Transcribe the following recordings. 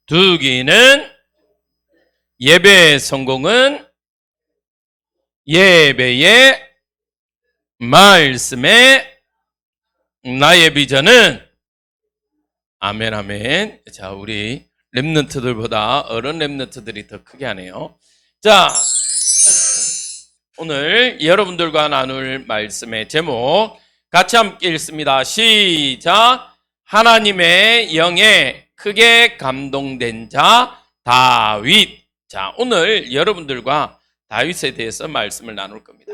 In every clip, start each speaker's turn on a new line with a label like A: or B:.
A: 두기는 예배의 성공은 예배의 말씀에 나의 비전은 아멘 아멘. 자, 우리 랩런트들보다 어른 랩런트들이 더 크게 하네요. 자, 오늘 여러분들과 나눌 말씀의 제목 같이 함께 읽습니다. 시작. 하나님의 영에 크게 감동된 자 다윗. 자, 오늘 여러분들과 다윗에 대해서 말씀을 나눌 겁니다.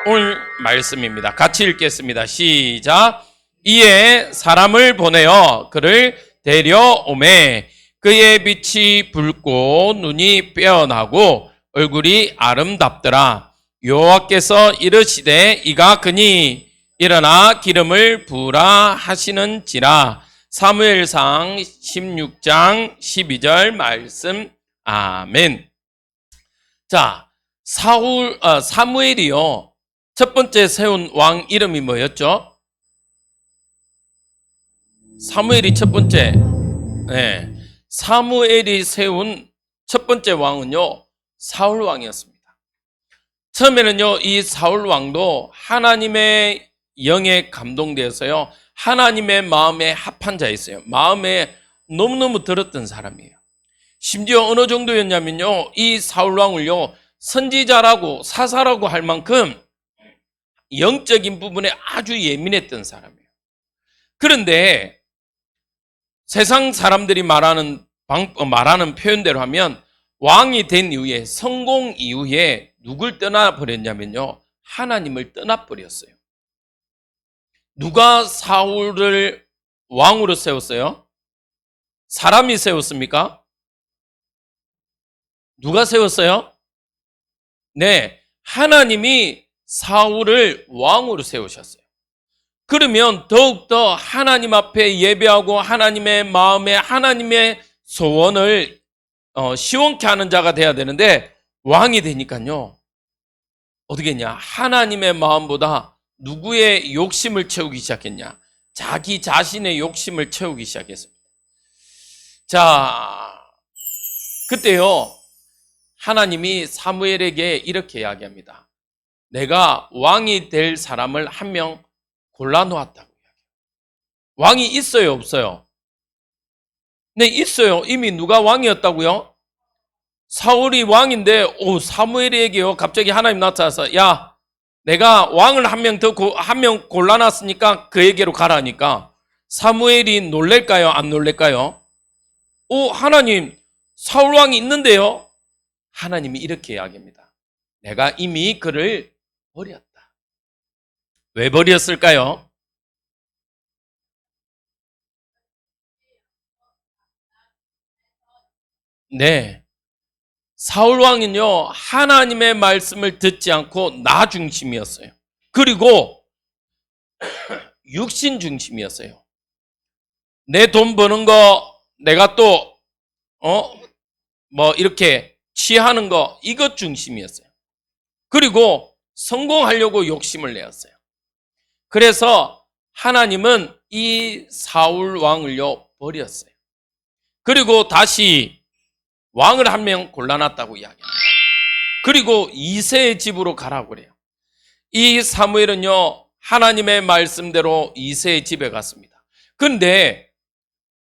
A: 오늘 말씀입니다. 같이 읽겠습니다. 시작. 이에 사람을 보내어 그를 데려오매 그의 빛이 붉고 눈이 빼어나고 얼굴이 아름답더라. 여호와께서 이르시되 이가 그니 일어나 기름을 부으라 하시는지라. 사무엘상 16장 12절 말씀. 아멘. 자, 사무엘이요, 첫 번째 세운 왕 이름이 뭐였죠? 사무엘이 첫 번째, 사무엘이 세운 첫 번째 왕은요, 사울 왕이었습니다. 처음에는요, 이 사울 왕도 하나님의 영에 감동되어서요, 하나님의 마음에 합한 자였어요. 마음에 너무너무 들었던 사람이에요. 심지어 어느 정도였냐면요, 이 사울 왕을요, 선지자라고 사사라고 할 만큼 영적인 부분에 아주 예민했던 사람이에요. 그런데 세상 사람들이 말하는 표현대로 하면 왕이 된 이후에, 성공 이후에 누굴 떠나버렸냐면요, 하나님을 떠나버렸어요. 누가 사울을 왕으로 세웠어요? 사람이 세웠습니까? 누가 세웠어요? 네, 하나님이 사울을 왕으로 세우셨어요. 그러면 더욱더 하나님 앞에 예배하고 하나님의 마음에 하나님의 소원을 시원케 하는 자가 돼야 되는데, 왕이 되니까요, 어떻게 했냐? 하나님의 마음보다 누구의 욕심을 채우기 시작했냐? 자기 자신의 욕심을 채우기 시작했습니다. 자, 그때요, 하나님이 사무엘에게 이렇게 이야기합니다. 내가 왕이 될 사람을 한 명 골라놓았다고 이야기해요. 왕이 있어요, 없어요? 네, 있어요. 이미 누가 왕이었다고요? 사울이 왕인데, 사무엘에게요, 갑자기 하나님 나타나서, 야, 내가 왕을 한 명 골라놨으니까 그에게로 가라니까, 사무엘이 놀랄까요? 안 놀랄까요? 하나님, 사울 왕이 있는데요? 하나님이 이렇게 이야기합니다. 내가 이미 그를 버렸다. 왜 버렸을까요? 네, 사울 왕은요, 하나님의 말씀을 듣지 않고 나 중심이었어요. 그리고 육신 중심이었어요. 내 돈 버는 거, 내가 또 이렇게 취하는 거, 이것 중심이었어요. 그리고 성공하려고 욕심을 내었어요. 그래서 하나님은 이 사울 왕을요, 버렸어요. 그리고 다시 왕을 한 명 골라놨다고 이야기합니다. 그리고 이새의 집으로 가라고 그래요. 이 사무엘은요, 하나님의 말씀대로 이새의 집에 갔습니다. 그런데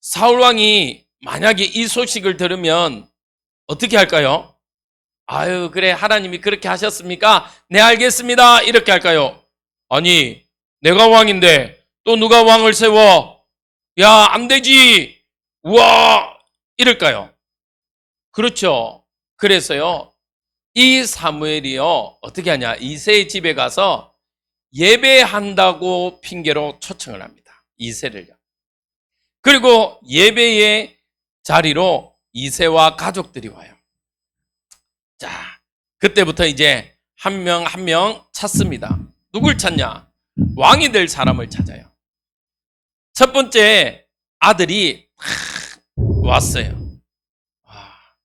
A: 사울 왕이 만약에 이 소식을 들으면 어떻게 할까요? 아유, 그래, 하나님이 그렇게 하셨습니까? 네, 알겠습니다. 이렇게 할까요? 아니, 내가 왕인데 또 누가 왕을 세워? 야, 안 되지. 우와, 이럴까요? 그렇죠. 그래서요, 이 사무엘이요, 어떻게 하냐? 이새의 집에 가서 예배한다고 핑계로 초청을 합니다. 이새를요. 그리고 예배의 자리로 이새와 가족들이 와요. 자, 그때부터 이제 한 명 한 명 찾습니다. 누굴 찾냐? 왕이 될 사람을 찾아요. 첫 번째 아들이 왔어요.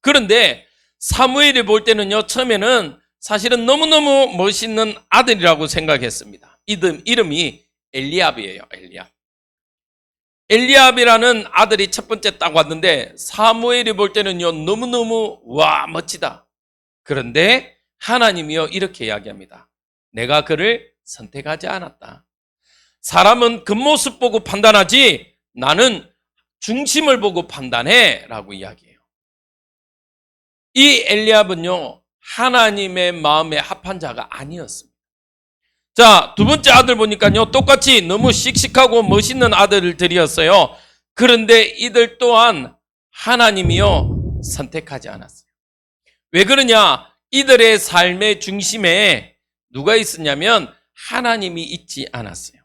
A: 그런데 사무엘이 볼 때는요, 처음에는 사실은 너무너무 멋있는 아들이라고 생각했습니다. 이름이 엘리압이에요, 엘리압. 엘리압이라는 아들이 첫 번째 딱 왔는데 사무엘이 볼 때는요, 너무너무 와 멋지다. 그런데 하나님이요 이렇게 이야기합니다. 내가 그를 선택하지 않았다. 사람은 겉모습 보고 판단하지 나는 중심을 보고 판단해 라고 이야기해요. 이 엘리압은요 하나님의 마음에 합한 자가 아니었습니다. 자, 두 번째 아들 보니까요 똑같이 너무 씩씩하고 멋있는 아들들이었어요. 그런데 이들 또한 하나님이요 선택하지 않았어요. 왜 그러냐? 이들의 삶의 중심에 누가 있었냐면 하나님이 있지 않았어요.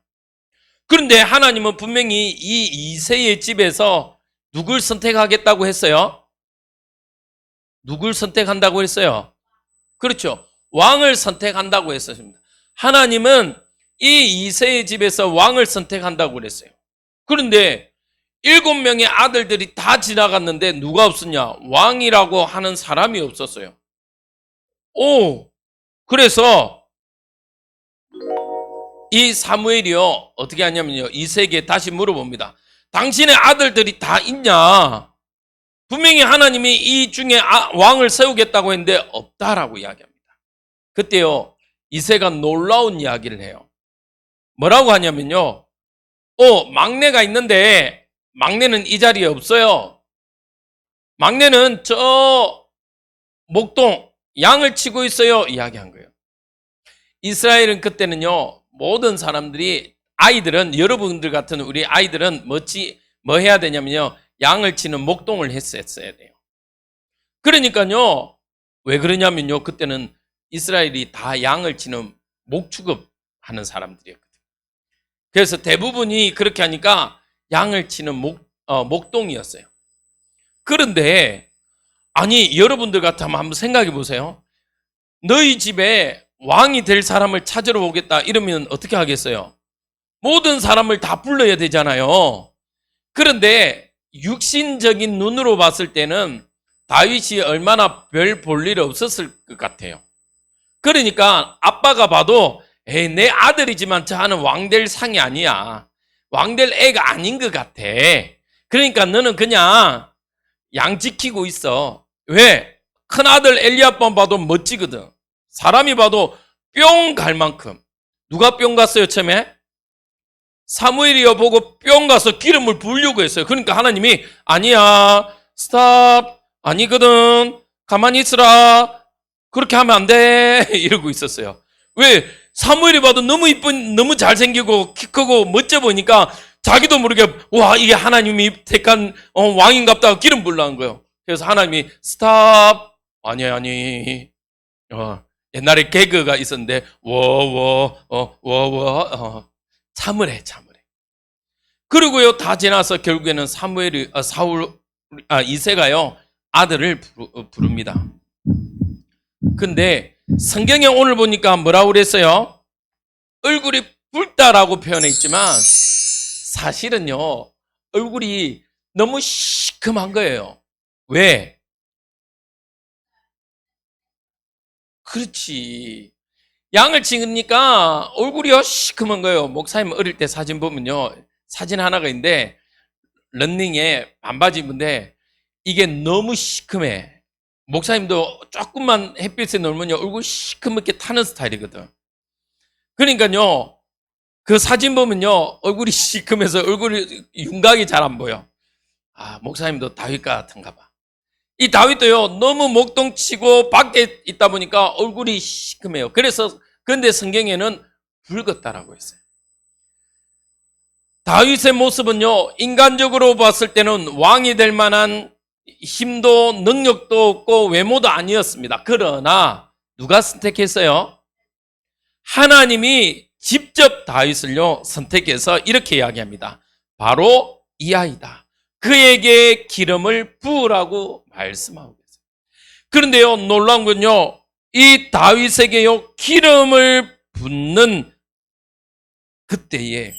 A: 그런데 하나님은 분명히 이 이새의 집에서 누굴 선택하겠다고 했어요? 누굴 선택한다고 했어요? 그렇죠. 왕을 선택한다고 했습니다. 하나님은 이 이새의 집에서 왕을 선택한다고 그랬어요. 그런데 7명의 아들들이 다 지나갔는데 누가 없었냐? 왕이라고 하는 사람이 없었어요. 그래서 이 사무엘이요 어떻게 하냐면요 이새에게 다시 물어봅니다. 당신의 아들들이 다 있냐? 분명히 하나님이 이 중에 왕을 세우겠다고 했는데 없다라고 이야기합니다. 그때요 이새가 놀라운 이야기를 해요. 뭐라고 하냐면요 막내가 있는데 막내는 이 자리에 없어요. 막내는 저 목동 양을 치고 있어요 이야기한 거예요. 이스라엘은 그때는요 모든 사람들이 아이들은 여러분들 같은 우리 아이들은 뭐 해야 되냐면요 양을 치는 목동을 했어야 돼요. 그러니까요 왜 그러냐면요 그때는 이스라엘이 다 양을 치는 목축업하는 사람들이었거든요. 그래서 대부분이 그렇게 하니까 양을 치는 목동이었어요. 그런데 아니 여러분들 같으면 한번 생각해 보세요. 너희 집에 왕이 될 사람을 찾으러 오겠다 이러면 어떻게 하겠어요? 모든 사람을 다 불러야 되잖아요. 그런데 육신적인 눈으로 봤을 때는 다윗이 얼마나 별 볼 일 없었을 것 같아요. 그러니까 아빠가 봐도 내 아들이지만 저는 왕 될 상이 아니야. 왕 될 애가 아닌 것 같아. 그러니까 너는 그냥 양 지키고 있어. 왜? 큰아들 엘리압만 봐도 멋지거든. 사람이 봐도 뿅 갈 만큼. 누가 뿅 갔어요 처음에? 사무엘이요 보고 뿅 가서 기름을 부으려고 했어요. 그러니까 하나님이 아니야 스탑 아니거든 가만히 있으라 그렇게 하면 안 돼 이러고 있었어요. 왜? 사무엘이 봐도 너무 이쁜 너무 잘생기고 키 크고 멋져 보이니까 자기도 모르게 와 이게 하나님이 택한 왕인갑다 기름 부으려는 거예요. 그래서 하나님이 스탑 아니 옛날에 개그가 있었는데 참으래. 그리고요 다 지나서 결국에는 이새가요 아들을 부릅니다. 근데 성경에 오늘 보니까 뭐라고 그랬어요? 얼굴이 붉다라고 표현해 있지만 사실은요 얼굴이 너무 시큼한 거예요. 왜? 그렇지. 양을 치니까 얼굴이 시큼한 거예요. 목사님 어릴 때 사진 보면요. 사진 하나가 있는데 런닝에 반바지 입은데 이게 너무 시큼해. 목사님도 조금만 햇빛에 놀면요. 얼굴 시커멓게 타는 스타일이거든. 그러니까요. 그 사진 보면요. 얼굴이 시큼해서 얼굴이 윤곽이 잘 안 보여. 목사님도 다윗 같은가 봐. 이 다윗도요 너무 목동치고 밖에 있다 보니까 얼굴이 시큼해요. 그런데 성경에는 붉었다라고 했어요. 다윗의 모습은요 인간적으로 봤을 때는 왕이 될 만한 힘도 능력도 없고 외모도 아니었습니다. 그러나 누가 선택했어요? 하나님이 직접 다윗을요 선택해서 이렇게 이야기합니다. 바로 이 아이다. 그에게 기름을 부으라고 말씀하고 있어요. 그런데요 놀라운 건요 이 다윗에게요 기름을 붓는 그때에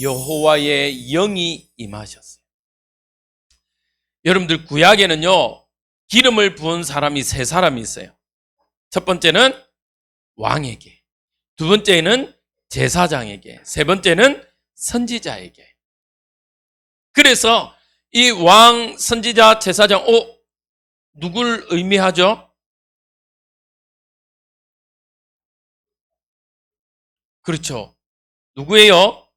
A: 여호와의 영이 임하셨어요. 여러분들 구약에는요 기름을 부은 사람이 3사람이 있어요. 첫 번째는 왕에게, 두 번째는 제사장에게, 세 번째는 선지자에게. 그래서 이 왕, 선지자, 제사장, 누굴 의미하죠? 그렇죠. 누구예요?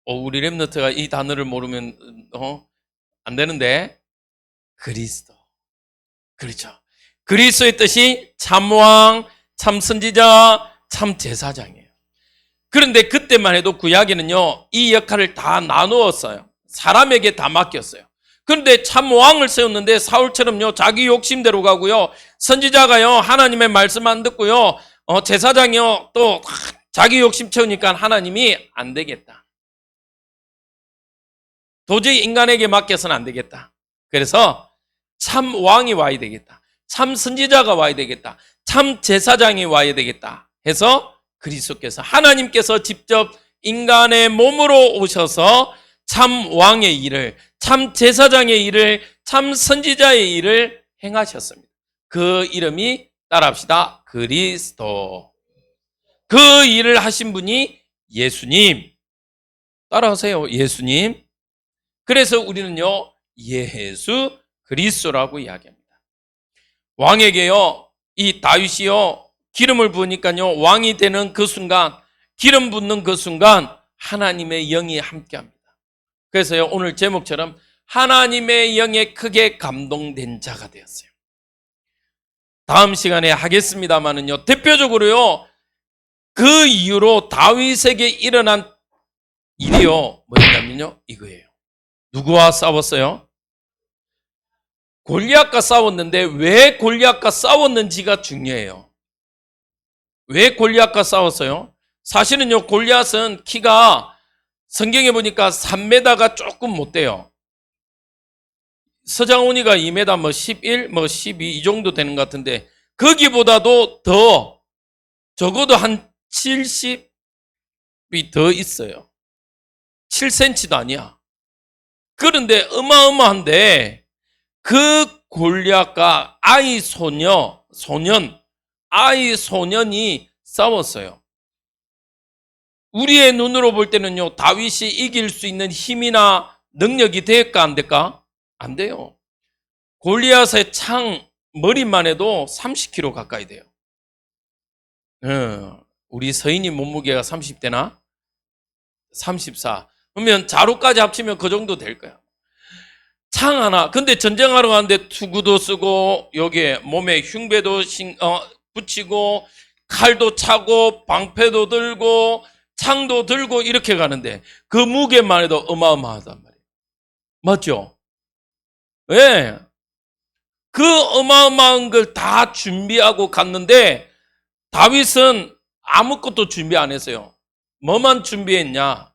A: 우리 랩너트가 이 단어를 모르면 안 되는데. 그리스도. 그렇죠. 그리스도의 뜻이 참왕, 참선지자, 참제사장이에요. 그런데 그때만 해도 구약에는요, 이 역할을 다 나누었어요. 사람에게 다 맡겼어요. 그런데 참왕을 세웠는데 사울처럼요, 자기 욕심대로 가고요, 선지자가요, 하나님의 말씀 안 듣고요, 제사장이요, 또 자기 욕심 채우니까 하나님이 안 되겠다. 도저히 인간에게 맡겨서는 안 되겠다. 그래서 참 왕이 와야 되겠다. 참 선지자가 와야 되겠다. 참 제사장이 와야 되겠다 해서 그리스도께서, 하나님께서 직접 인간의 몸으로 오셔서 참 왕의 일을, 참 제사장의 일을, 참 선지자의 일을 행하셨습니다. 그 이름이, 따라합시다, 그리스도. 그 일을 하신 분이 예수님. 따라하세요, 예수님. 그래서 우리는요, 예수 그리스도라고 이야기합니다. 왕에게요, 이 다윗이요, 기름을 부으니까요, 왕이 되는 그 순간, 기름 붓는 그 순간 하나님의 영이 함께합니다. 그래서요, 오늘 제목처럼 하나님의 영에 크게 감동된 자가 되었어요. 다음 시간에 하겠습니다만은요, 대표적으로요, 그 이후로 다윗에게 일어난 일이요, 뭐냐면요, 이거예요. 누구와 싸웠어요? 골리앗과 싸웠는데 왜 골리앗과 싸웠는지가 중요해요. 왜 골리앗과 싸웠어요? 사실은요, 골리앗은 키가 성경에 보니까 3m가 조금 못 돼요. 서장훈이가 2m 뭐 11, 뭐 12 이 정도 되는 것 같은데, 거기보다도 더, 적어도 한 70이 더 있어요. 7cm도 아니야. 그런데 어마어마한데, 그 골리앗과 아이 소년이 싸웠어요. 우리의 눈으로 볼 때는요, 다윗이 이길 수 있는 힘이나 능력이 될까 안 될까? 안 돼요. 골리앗의 창 머리만 해도 30kg 가까이 돼요. 우리 서인이 몸무게가 30대나? 34. 그러면 자루까지 합치면 그 정도 될 거야. 창 하나. 근데 전쟁하러 가는데 투구도 쓰고, 여기에 몸에 흉배도 붙이고, 칼도 차고, 방패도 들고, 창도 들고 이렇게 가는데 그 무게만 해도 어마어마하단 말이에요. 맞죠? 왜? 그 어마어마한 걸 다 준비하고 갔는데 다윗은 아무것도 준비 안 했어요. 뭐만 준비했냐?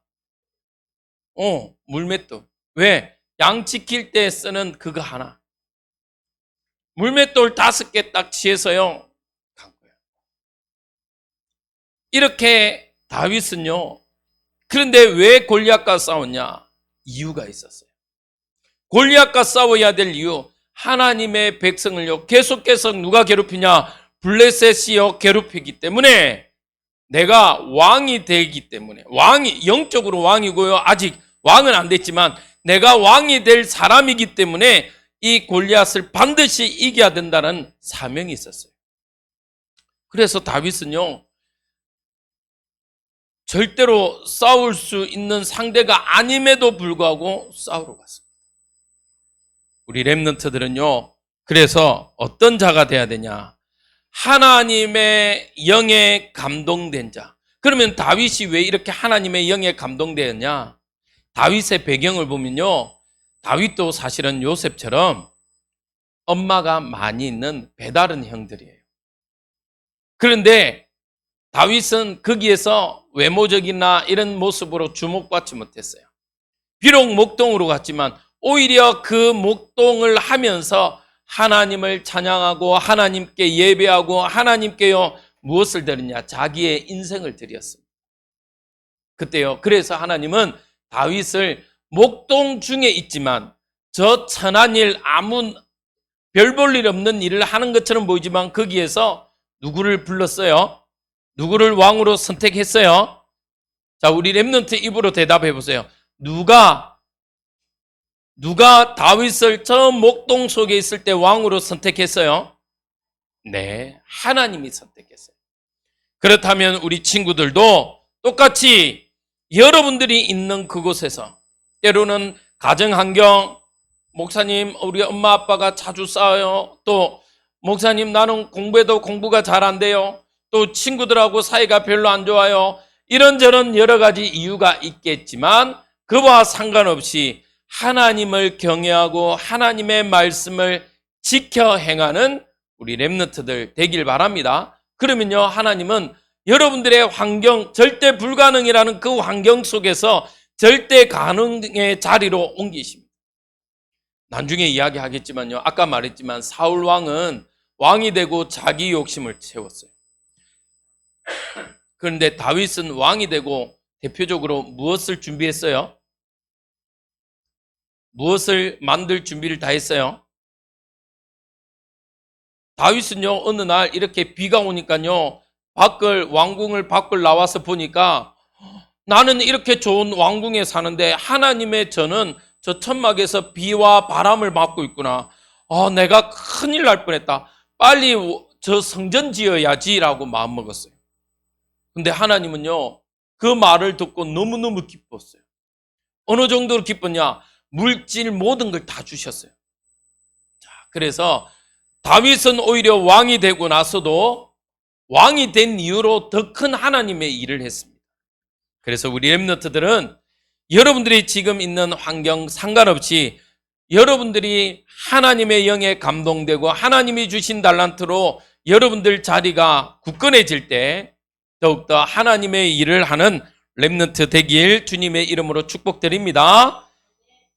A: 물맷돌. 왜? 양 지킬 때 쓰는 그거 하나. 물맷돌 5개 딱 취해서요, 간 거예요. 이렇게 다윗은요, 그런데 왜 골리앗과 싸웠냐? 이유가 있었어요. 골리앗과 싸워야 될 이유, 하나님의 백성을요, 계속해서 누가 괴롭히냐? 블레셋이요, 괴롭히기 때문에, 내가 왕이 되기 때문에, 왕이, 영적으로 왕이고요, 아직 왕은 안 됐지만, 내가 왕이 될 사람이기 때문에 이 골리앗을 반드시 이겨야 된다는 사명이 있었어요. 그래서 다윗은요, 절대로 싸울 수 있는 상대가 아님에도 불구하고 싸우러 갔습니다. 우리 렘넌트들은요, 그래서 어떤 자가 돼야 되냐? 하나님의 영에 감동된 자. 그러면 다윗이 왜 이렇게 하나님의 영에 감동되었냐? 다윗의 배경을 보면요, 다윗도 사실은 요셉처럼 엄마가 많이 있는 배다른 형들이에요. 그런데 다윗은 거기에서 외모적이나 이런 모습으로 주목받지 못했어요. 비록 목동으로 갔지만 오히려 그 목동을 하면서 하나님을 찬양하고 하나님께 예배하고 하나님께요, 무엇을 드렸냐? 자기의 인생을 드렸습니다. 그때요, 그래서 하나님은 다윗을 목동 중에 있지만 저 천한 일, 아무 별 볼 일 없는 일을 하는 것처럼 보이지만 거기에서 누구를 불렀어요? 누구를 왕으로 선택했어요? 자, 우리 렘넌트 입으로 대답해 보세요. 누가 다윗을 저 목동 속에 있을 때 왕으로 선택했어요? 네, 하나님이 선택했어요. 그렇다면 우리 친구들도 똑같이 여러분들이 있는 그곳에서 때로는 가정환경, 목사님 우리 엄마 아빠가 자주 싸워요. 또 목사님 나는 공부해도 공부가 잘 안 돼요. 또 친구들하고 사이가 별로 안 좋아요. 이런저런 여러 가지 이유가 있겠지만 그와 상관없이 하나님을 경외하고 하나님의 말씀을 지켜 행하는 우리 렘넌트들 되길 바랍니다. 그러면요, 하나님은 여러분들의 환경, 절대 불가능이라는 그 환경 속에서 절대 가능의 자리로 옮기십니다. 나중에 이야기하겠지만요, 아까 말했지만 사울 왕은 왕이 되고 자기 욕심을 채웠어요. 그런데 다윗은 왕이 되고 대표적으로 무엇을 준비했어요? 무엇을 만들 준비를 다 했어요? 다윗은요, 어느 날 이렇게 비가 오니까요, 왕궁을 밖을 나와서 보니까 나는 이렇게 좋은 왕궁에 사는데 하나님의 저는 저 천막에서 비와 바람을 맞고 있구나. 내가 큰일 날 뻔했다. 빨리 저 성전 지어야지라고 마음먹었어요. 근데 하나님은요, 그 말을 듣고 너무너무 기뻤어요. 어느 정도로 기뻤냐? 물질 모든 걸 다 주셨어요. 자, 그래서 다윗은 오히려 왕이 되고 나서도 왕이 된 이유로 더 큰 하나님의 일을 했습니다. 그래서 우리 렘넌트들은 여러분들이 지금 있는 환경 상관없이 여러분들이 하나님의 영에 감동되고 하나님이 주신 달란트로 여러분들 자리가 굳건해질 때 더욱더 하나님의 일을 하는 렘넌트 되길 주님의 이름으로 축복드립니다.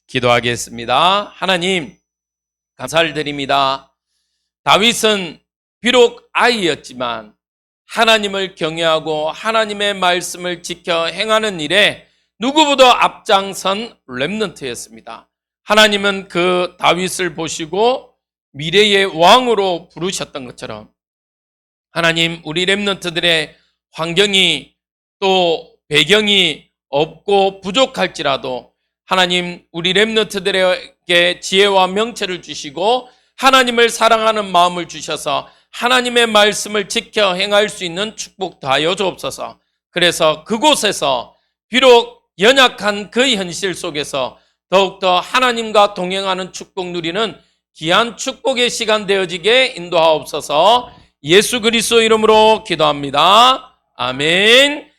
A: 기도하겠습니다. 하나님, 감사를 드립니다. 다윗은 비록 아이였지만 하나님을 경외하고 하나님의 말씀을 지켜 행하는 일에 누구보다 앞장선 렘넌트였습니다. 하나님은 그 다윗을 보시고 미래의 왕으로 부르셨던 것처럼 하나님, 우리 렘넌트들의 환경이 또 배경이 없고 부족할지라도 하나님, 우리 렘넌트들에게 지혜와 명철을 주시고 하나님을 사랑하는 마음을 주셔서 하나님의 말씀을 지켜 행할 수 있는 축복도 하여 주옵소서. 그래서 그곳에서 비록 연약한 그 현실 속에서 더욱더 하나님과 동행하는 축복 누리는 귀한 축복의 시간 되어지게 인도하옵소서. 예수 그리스도 이름으로 기도합니다. 아멘.